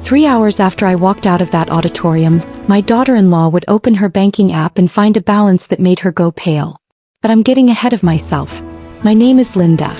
3 hours after I walked out of that auditorium, my daughter-in-law would open her banking app and find a balance that made her go pale. But I'm getting ahead of myself. My name is Linda.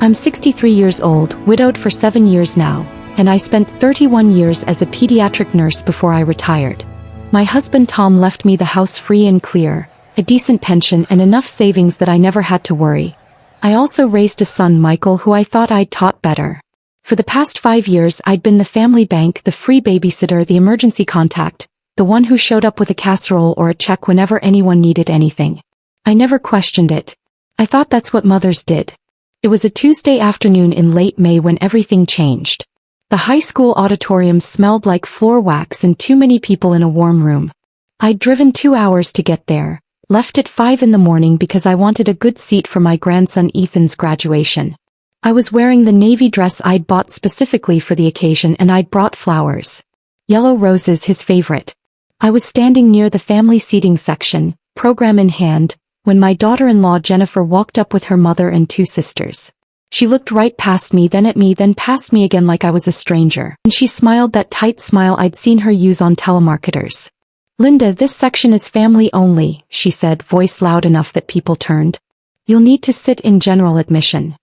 I'm 63 years old, widowed for 7 years now, and I spent 31 years as a pediatric nurse before I retired. My husband Tom left me the house free and clear, a decent pension and enough savings that I never had to worry. I also raised a son, Michael, who I thought I'd taught better. For the past 5 years I'd been the family bank, the free babysitter, the emergency contact, the one who showed up with a casserole or a check whenever anyone needed anything. I never questioned it. I thought that's what mothers did. It was a Tuesday afternoon in late May when everything changed. The high school auditorium smelled like floor wax and too many people in a warm room. I'd driven 2 hours to get there, left at 5 in the morning because I wanted a good seat for my grandson Ethan's graduation. I was wearing the navy dress I'd bought specifically for the occasion, and I'd brought flowers. Yellow roses, his favorite. I was standing near the family seating section, program in hand, when my daughter-in-law Jennifer walked up with her mother and 2 sisters. She looked right past me, then at me, then past me again like I was a stranger, and she smiled that tight smile I'd seen her use on telemarketers. "Linda, this section is family only," she said, voice loud enough that people turned. "You'll need to sit in general admission."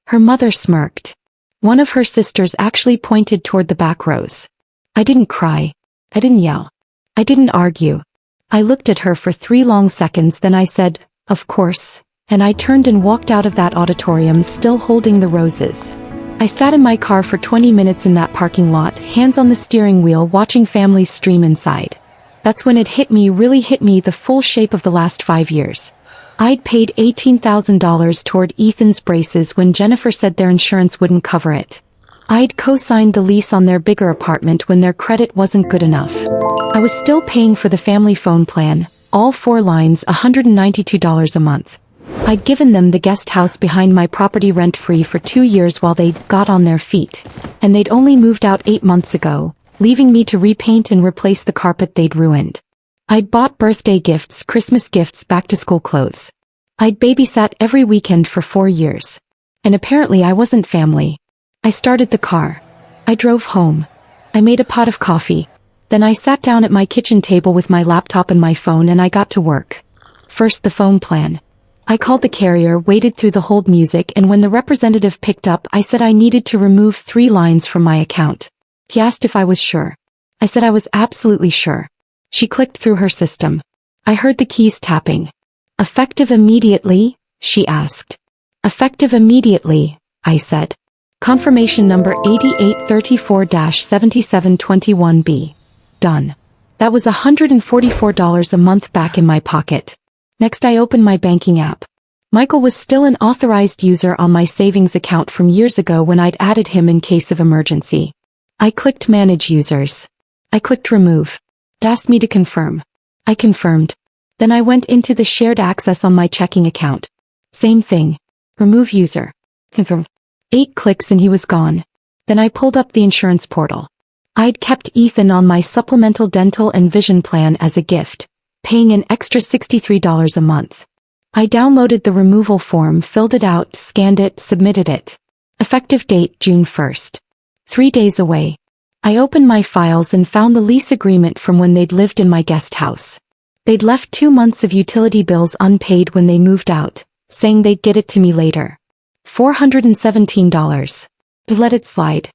Her mother smirked. One of her sisters actually pointed toward the back rows. I didn't cry. I didn't yell. I didn't argue. I looked at her for 3 long seconds, then I said, "Of course," and I turned and walked out of that auditorium still holding the roses. I sat in my car for 20 minutes in that parking lot, hands on the steering wheel, watching families stream inside. That's when it really hit me, the full shape of the last 5 years. I'd paid $18,000 toward Ethan's braces when Jennifer said their insurance wouldn't cover it. I'd co-signed the lease on their bigger apartment when their credit wasn't good enough. I was still paying for the family phone plan, all 4 lines, $192 a month. I'd given them the guest house behind my property rent-free for 2 years while they got on their feet, and they'd only moved out 8 months ago, leaving me to repaint and replace the carpet they'd ruined. I'd bought birthday gifts, Christmas gifts, back-to-school clothes. I'd babysat every weekend for 4 years. And apparently I wasn't family. I started the car. I drove home. I made a pot of coffee. Then I sat down at my kitchen table with my laptop and my phone, and I got to work. First, the phone plan. I called the carrier, waited through the hold music, and when the representative picked up, I said I needed to remove 3 lines from my account. He asked if I was sure. I said I was absolutely sure. She clicked through her system. I heard the keys tapping. "Effective immediately?" she asked. "Effective immediately," I said. Confirmation number 8834-7721B. Done. That was $144 a month back in my pocket. Next, I opened my banking app. Michael was still an authorized user on my savings account from years ago when I'd added him in case of emergency. I clicked Manage Users. I clicked Remove. It asked me to confirm. I confirmed. Then I went into the shared access on my checking account. Same thing. Remove user. Confirm. 8 clicks and he was gone. Then I pulled up the insurance portal. I'd kept Ethan on my supplemental dental and vision plan as a gift, paying an extra $63 a month. I downloaded the removal form, filled it out, scanned it, submitted it. Effective date June 1st. 3 days away. I opened my files and found the lease agreement from when they'd lived in my guest house. They'd left 2 months of utility bills unpaid when they moved out, saying they'd get it to me later. $417. Let it slide.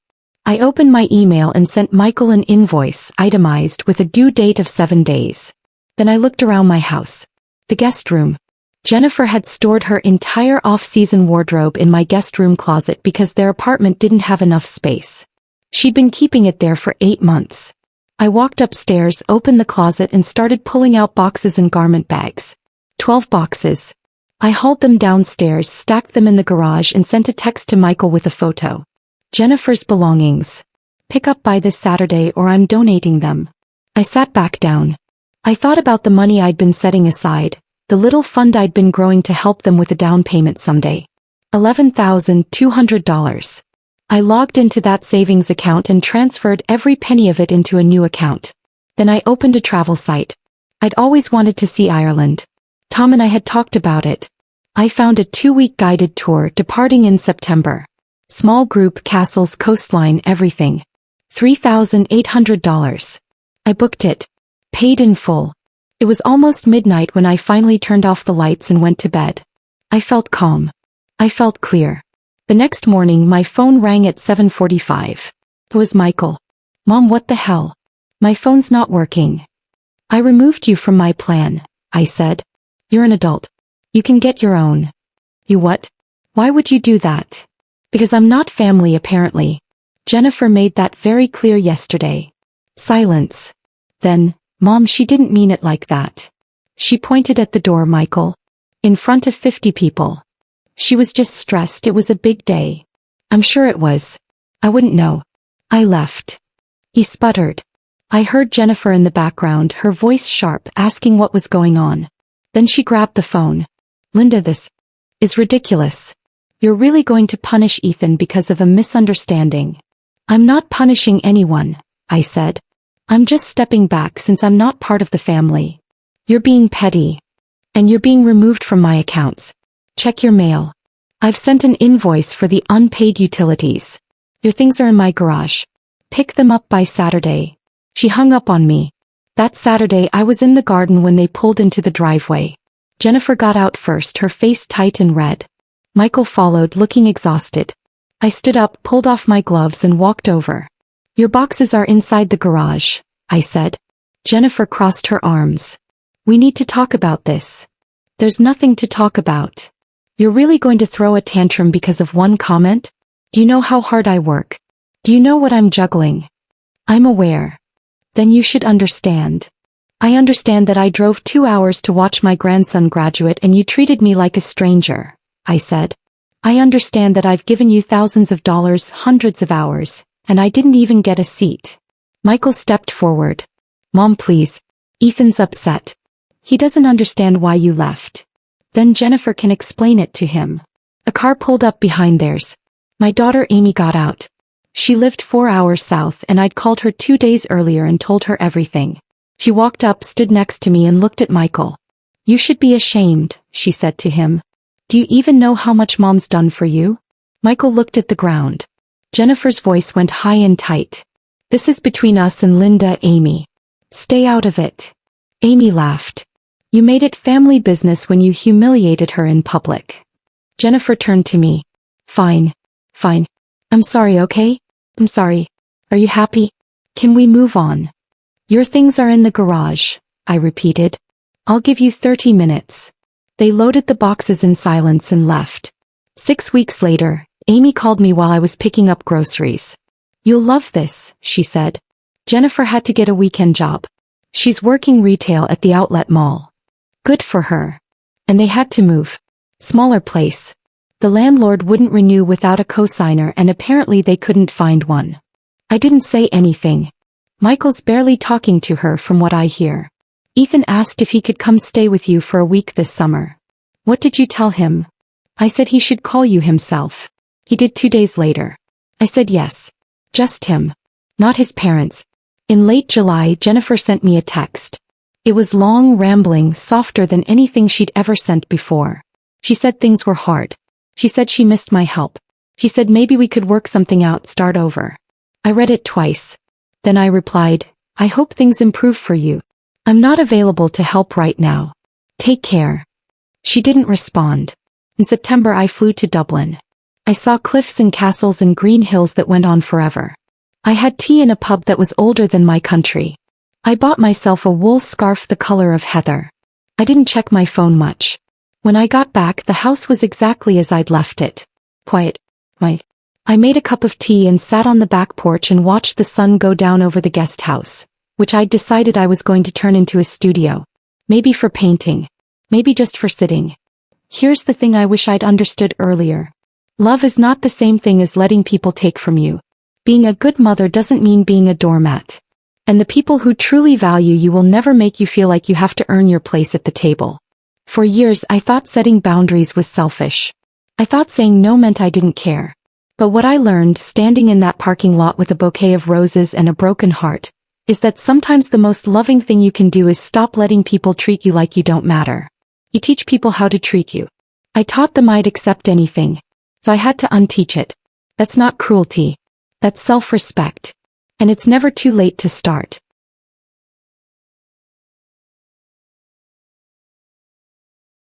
I opened my email and sent Michael an invoice, itemized, with a due date of 7 days. Then I looked around my house. The guest room. Jennifer had stored her entire off-season wardrobe in my guest room closet because their apartment didn't have enough space. She'd been keeping it there for 8 months. I walked upstairs, opened the closet, and started pulling out boxes and garment bags. 12 boxes. I hauled them downstairs, stacked them in the garage, and sent a text to Michael with a photo. Jennifer's belongings. Pick up by this Saturday or I'm donating them. I sat back down. I thought about the money I'd been setting aside, the little fund I'd been growing to help them with a down payment someday. $11,200. I logged into that savings account and transferred every penny of it into a new account. Then I opened a travel site. I'd always wanted to see Ireland. Tom and I had talked about it. I found a 2-week guided tour departing in September. Small group, castles, coastline, everything. $3,800. I booked it. Paid in full. It was almost midnight when I finally turned off the lights and went to bed. I felt calm. I felt clear. The next morning my phone rang at 7:45. It was Michael. Mom, what the hell? My phone's not working. I removed you from my plan, I said. You're an adult. You can get your own. You what? Why would you do that? Because I'm not family apparently. Jennifer made that very clear yesterday. Silence. Then, Mom, she didn't mean it like that. She pointed at the door, Michael. In front of 50 people. She was just stressed. It was a big day. I'm sure it was. I wouldn't know. I left. He sputtered. I heard Jennifer in the background, her voice sharp, asking what was going on. Then she grabbed the phone. Linda, this is ridiculous. You're really going to punish Ethan because of a misunderstanding. I'm not punishing anyone, I said. I'm just stepping back since I'm not part of the family. You're being petty. And you're being removed from my accounts. Check your mail. I've sent an invoice for the unpaid utilities. Your things are in my garage. Pick them up by Saturday. She hung up on me. That Saturday I was in the garden when they pulled into the driveway. Jennifer got out first, her face tight and red. Michael followed, looking exhausted. I stood up, pulled off my gloves and walked over. Your boxes are inside the garage, I said. Jennifer crossed her arms. We need to talk about this. There's nothing to talk about. You're really going to throw a tantrum because of one comment? Do you know how hard I work? Do you know what I'm juggling? I'm aware. Then you should understand. I understand that I drove 2 hours to watch my grandson graduate and you treated me like a stranger, I said. I understand that I've given you thousands of dollars, hundreds of hours, and I didn't even get a seat. Michael stepped forward. Mom, please. Ethan's upset. He doesn't understand why you left. Then Jennifer can explain it to him. A car pulled up behind theirs. My daughter Amy got out. She lived 4 hours south and I'd called her 2 days earlier and told her everything. She walked up, stood next to me and looked at Michael. You should be ashamed, she said to him. Do you even know how much Mom's done for you? Michael looked at the ground. Jennifer's voice went high and tight. This is between us and Linda, Amy. Stay out of it. Amy laughed. You made it family business when you humiliated her in public. Jennifer turned to me. Fine. Fine. I'm sorry, okay? I'm sorry. Are you happy? Can we move on? Your things are in the garage, I repeated. I'll give you 30 minutes. They loaded the boxes in silence and left. 6 weeks later, Amy called me while I was picking up groceries. You'll love this, she said. Jennifer had to get a weekend job. She's working retail at the outlet mall. Good for her. And they had to move. Smaller place. The landlord wouldn't renew without a cosigner and apparently they couldn't find one. I didn't say anything. Michael's barely talking to her from what I hear. Ethan asked if he could come stay with you for a week this summer. What did you tell him? I said he should call you himself. He did 2 days later. I said yes. Just him. Not his parents. In late July, Jennifer sent me a text. It was long, rambling, softer than anything she'd ever sent before. She said things were hard. She said she missed my help. She said maybe we could work something out, start over. I read it twice. Then I replied, I hope things improve for you. I'm not available to help right now. Take care. She didn't respond. In September I flew to Dublin. I saw cliffs and castles and green hills that went on forever. I had tea in a pub that was older than my country. I bought myself a wool scarf the color of heather. I didn't check my phone much. When I got back, the house was exactly as I'd left it. Quiet. I made a cup of tea and sat on the back porch and watched the sun go down over the guest house, which I'd decided I was going to turn into a studio. Maybe for painting. Maybe just for sitting. Here's the thing I wish I'd understood earlier. Love is not the same thing as letting people take from you. Being a good mother doesn't mean being a doormat. And the people who truly value you will never make you feel like you have to earn your place at the table. For years I thought setting boundaries was selfish. I thought saying no meant I didn't care. But what I learned standing in that parking lot with a bouquet of roses and a broken heart, is that sometimes the most loving thing you can do is stop letting people treat you like you don't matter. You teach people how to treat you. I taught them I'd accept anything. So I had to unteach it. That's not cruelty. That's self-respect. And it's never too late to start.